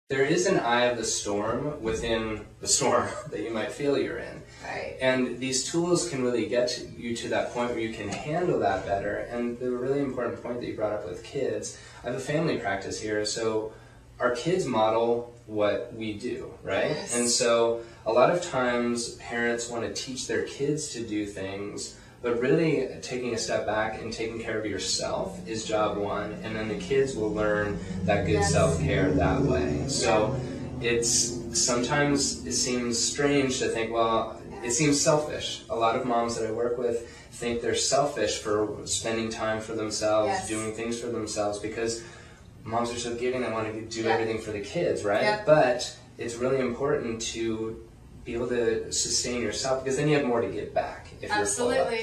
There is an eye of the storm within the storm that you might feel you're in. Right. And these tools can really get you to that point where you can handle that better. And the really important point that you brought up with kids, I have a family practice here, so our kids model what we do, right? Yes. And so a lot of times parents want to teach their kids to do things, but really taking a step back and taking care of yourself is job one, and then the kids will learn that good self-care that way. So sometimes it seems strange to think, well, it seems selfish. A lot of moms that I work with think they're selfish for spending time for themselves, doing things for themselves, because moms are so giving, they want to do everything for the kids, right? But it's really important to be able to sustain yourself, because then you have more to give back if you're full up.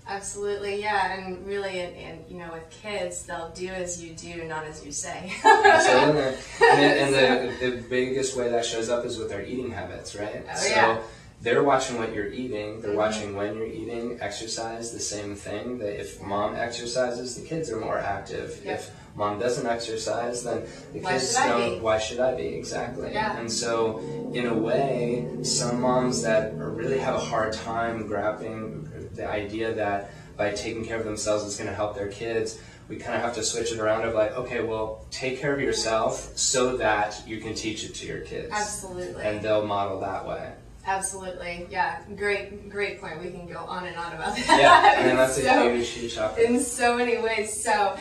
Absolutely, yeah, and really, and you know, with kids, they'll do as you do, not as you say. Absolutely, and the biggest way that shows up is with their eating habits, right? So they're watching what you're eating, they're watching when you're eating, exercise, the same thing. That if mom exercises, the kids are more active. If mom doesn't exercise, then the kids don't. Why should I be? Exactly. And so, in a way, some moms that really have a hard time grappling the idea that by taking care of themselves it's going to help their kids, we kind of have to switch it around of like, okay, well, take care of yourself so that you can teach it to your kids. Absolutely. And they'll model that way. Absolutely, yeah, great point. We can go on and on about that. Yeah, and that's a huge topic. In so many ways. So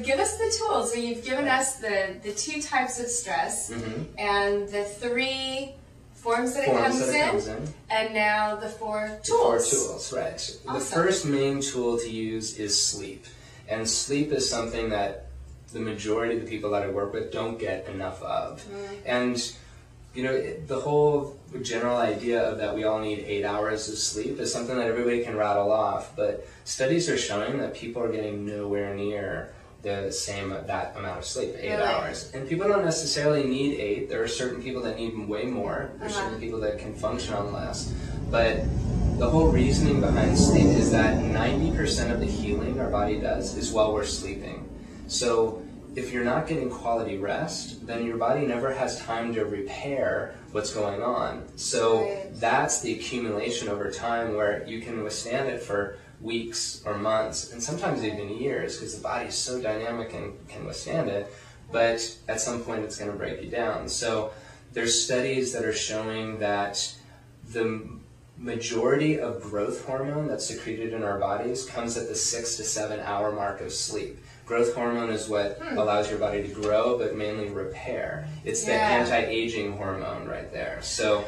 give us the tools. So you've given us the two types of stress and the three forms that it comes in, and now the four tools. The 4 tools, right. Awesome. The first main tool to use is sleep. And sleep is something that the majority of the people that I work with don't get enough of. And you know, the whole general idea of that we all need 8 hours of sleep is something that everybody can rattle off, but studies are showing that people are getting nowhere near that amount of sleep, 8 hours. And people don't necessarily need 8. There are certain people that need way more. There's certain people that can function on less. But the whole reasoning behind sleep is that 90% of the healing our body does is while we're sleeping. So if you're not getting quality rest, then your body never has time to repair what's going on. So that's the accumulation over time where you can withstand it for weeks or months, and sometimes even years, because the body is so dynamic and can withstand it, but at some point it's going to break you down. So there's studies that are showing that the majority of growth hormone that's secreted in our bodies comes at the 6 to 7 hour mark of sleep. Growth hormone is what allows your body to grow, but mainly repair. It's the anti-aging hormone right there. So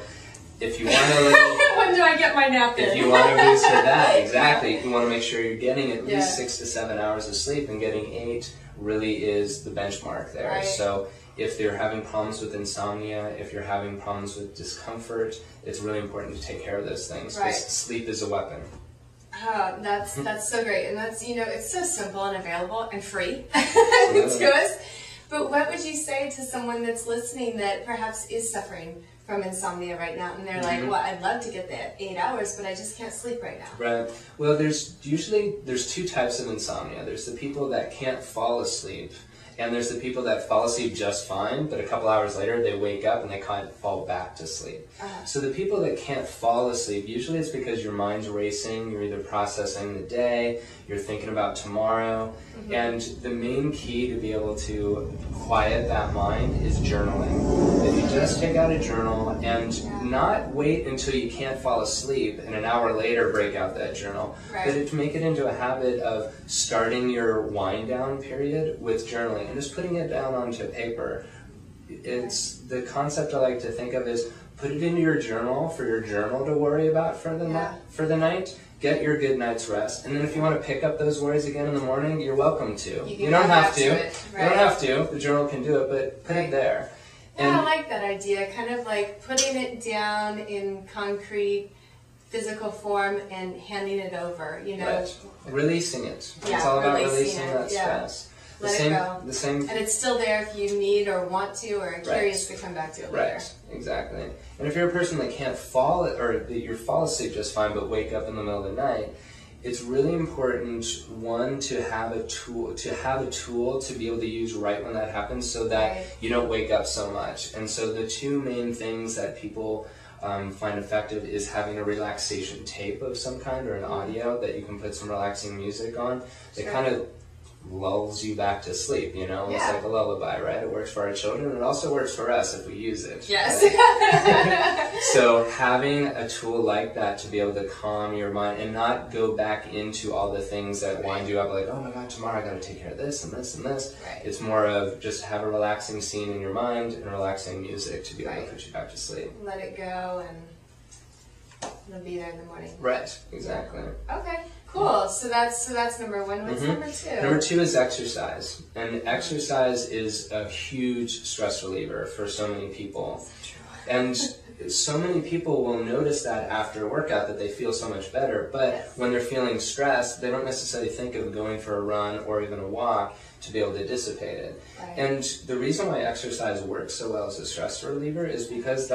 if you want to... when do I get my nap in? If you want to boost that, exactly. You want to make sure you're getting at least 6 to 7 hours of sleep, and getting 8 really is the benchmark there. So if you're having problems with insomnia, if you're having problems with discomfort, it's really important to take care of those things, because sleep is a weapon. Oh, that's so great, and that's, you know, it's so simple and available and free to us. But what would you say to someone that's listening that perhaps is suffering from insomnia right now, and they're like, well, I'd love to get the 8 hours, but I just can't sleep right now? Right. Well, there's 2 types of insomnia. There's the people that can't fall asleep, and there's the people that fall asleep just fine, but a couple hours later they wake up and they can't fall back to sleep. So the people that can't fall asleep, usually it's because your mind's racing, you're either processing the day, you're thinking about tomorrow, and the main key to be able to quiet that mind is journaling. If you just take out a journal and not wait until you can't fall asleep and an hour later break out that journal, but to make it into a habit of starting your wind down period with journaling and just putting it down onto paper. It's the concept I like to think of is put it into your journal for your journal to worry about for the night. Get your good night's rest, and then if you want to pick up those worries again in the morning, you're welcome to. You don't have to. You don't have to. The journal can do it, but put it there. Yeah, I like that idea. Kind of like putting it down in concrete, physical form and handing it over. You know, releasing it. It's all about releasing that stress. Let it go. And it's still there if you need or want to or are curious to come back to it later. Exactly. And if you're a person that can't fall, or that you fall asleep just fine but wake up in the middle of the night, it's really important, one, to have a tool to be able to use right when that happens, so that you don't wake up so much. And so the two main things that people find effective is having a relaxation tape of some kind, or an audio that you can put some relaxing music on. It kind of lulls you back to sleep, you know, almost like a lullaby, right? It works for our children. It also works for us if we use it. Yes. Right? So having a tool like that to be able to calm your mind and not go back into all the things that wind you up, like, oh my God, tomorrow I got to take care of this and this and this. It's more of just have a relaxing scene in your mind and relaxing music to be able to put you back to sleep. Let it go, and it'll be there in the morning. Right, exactly. Okay. Cool. So that's number one. What's number two? Number two is exercise. And exercise is a huge stress reliever for so many people. And so many people will notice that after a workout that they feel so much better. But when they're feeling stressed, they don't necessarily think of going for a run or even a walk to be able to dissipate it. And the reason why exercise works so well as a stress reliever is because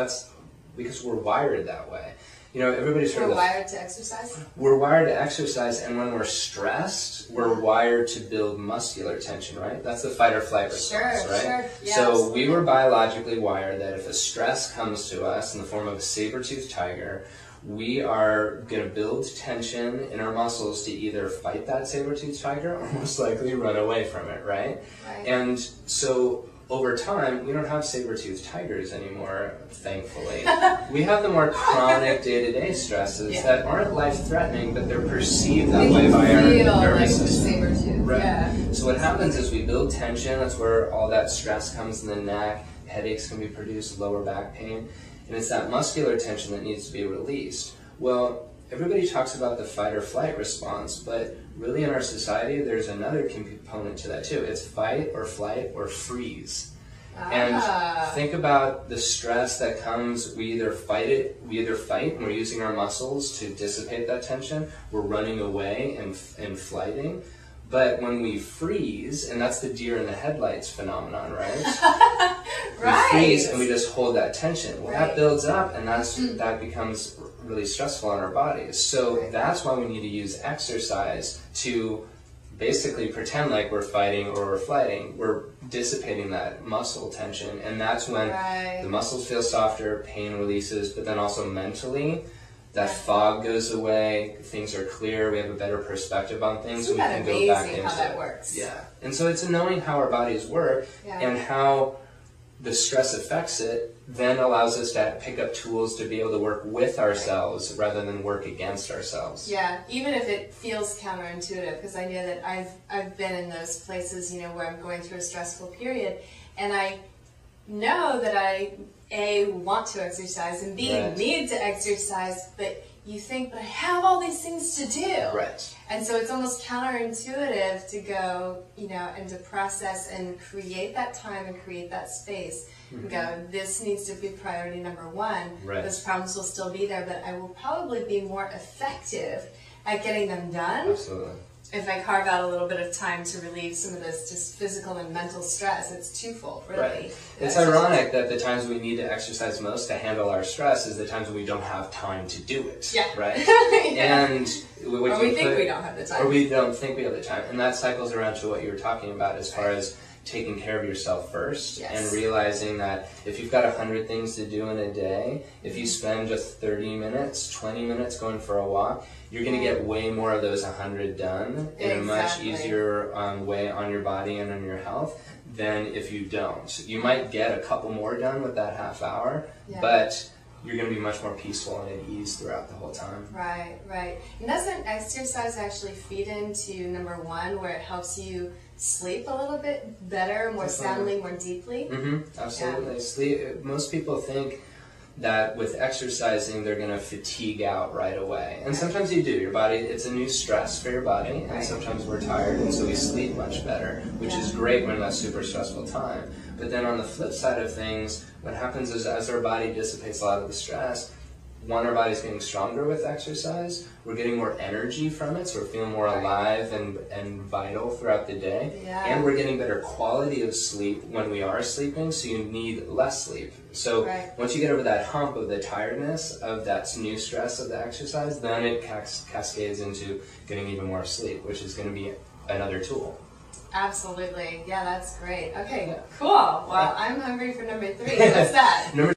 we're wired that way. You know, everybody's heard of... We're wired to exercise? We're wired to exercise, and when we're stressed, we're wired to build muscular tension, right? That's the fight or flight response, right? Sure, yeah, so absolutely. we were biologically wired that if a stress comes to us in the form of a saber-toothed tiger, we are going to build tension in our muscles to either fight that saber-toothed tiger or most likely run away from it, right? And so over time, we don't have saber-toothed tigers anymore, thankfully. We have the more chronic day-to-day stresses that aren't life-threatening, but they're perceived that way by our nervous system. Right. So what happens is we build tension. That's where all that stress comes in the neck. Headaches can be produced, lower back pain. And it's that muscular tension that needs to be released. Well, everybody talks about the fight or flight response, but really in our society, there's another component to that too. It's fight or flight or freeze. And think about the stress that comes. We either fight and we're using our muscles to dissipate that tension. We're running away and flighting. But when we freeze, and that's the deer in the headlights phenomenon, right? We freeze and we just hold that tension. Well, that builds up, and that becomes really stressful on our bodies. So that's why we need to use exercise to basically pretend like we're fighting or we're flighting. We're dissipating that muscle tension, and that's when the muscles feel softer, pain releases, but then also mentally, that fog goes away, things are clear, we have a better perspective on things, so we can go back into how that works. And so it's knowing how our bodies work and how the stress affects it, then allows us to pick up tools to be able to work with ourselves rather than work against ourselves. Yeah, even if it feels counterintuitive, because I know that I've been in those places, you know, where I'm going through a stressful period, and I know that I A, want to exercise, and B, need to exercise, but you think, but I have all these things to do. And so it's almost counterintuitive to go, you know, and to process and create that time and create that space. And go, this needs to be priority number one. Those problems will still be there, but I will probably be more effective at getting them done. If I carve out a little bit of time to relieve some of this just physical and mental stress. It's twofold, really. It's ironic that the times we need to exercise most to handle our stress is the times when we don't have time to do it. Right? And or we think we don't have the time. Or we don't think we have the time. And that cycles around to what you were talking about as far as taking care of yourself first and realizing that if you've got 100 things to do in a day, if you spend just 30 minutes, 20 minutes going for a walk, you're going to get way more of those 100 done in a much easier way on your body and on your health than if you don't. You might get a couple more done with that half hour, but you're going to be much more peaceful and at ease throughout the whole time. Right. And doesn't exercise actually feed into number one, where it helps you sleep a little bit better, more soundly, more deeply? Absolutely. Sleep. Most people think that with exercising they're going to fatigue out right away, and sometimes you do. Your body, it's a new stress for your body, and sometimes we're tired, and so we sleep much better, which is great when that's super stressful time. But then on the flip side of things, what happens is as our body dissipates a lot of the stress, one, our body's getting stronger with exercise. We're getting more energy from it, so we're feeling more alive and vital throughout the day. Yeah. And we're getting better quality of sleep when we are sleeping, so you need less sleep. So once you get over that hump of the tiredness, of that new stress of the exercise, then it cascades into getting even more sleep, which is going to be another tool. Absolutely. Yeah, that's great. Okay, cool. Well, I'm hungry for number 3. What's that? Number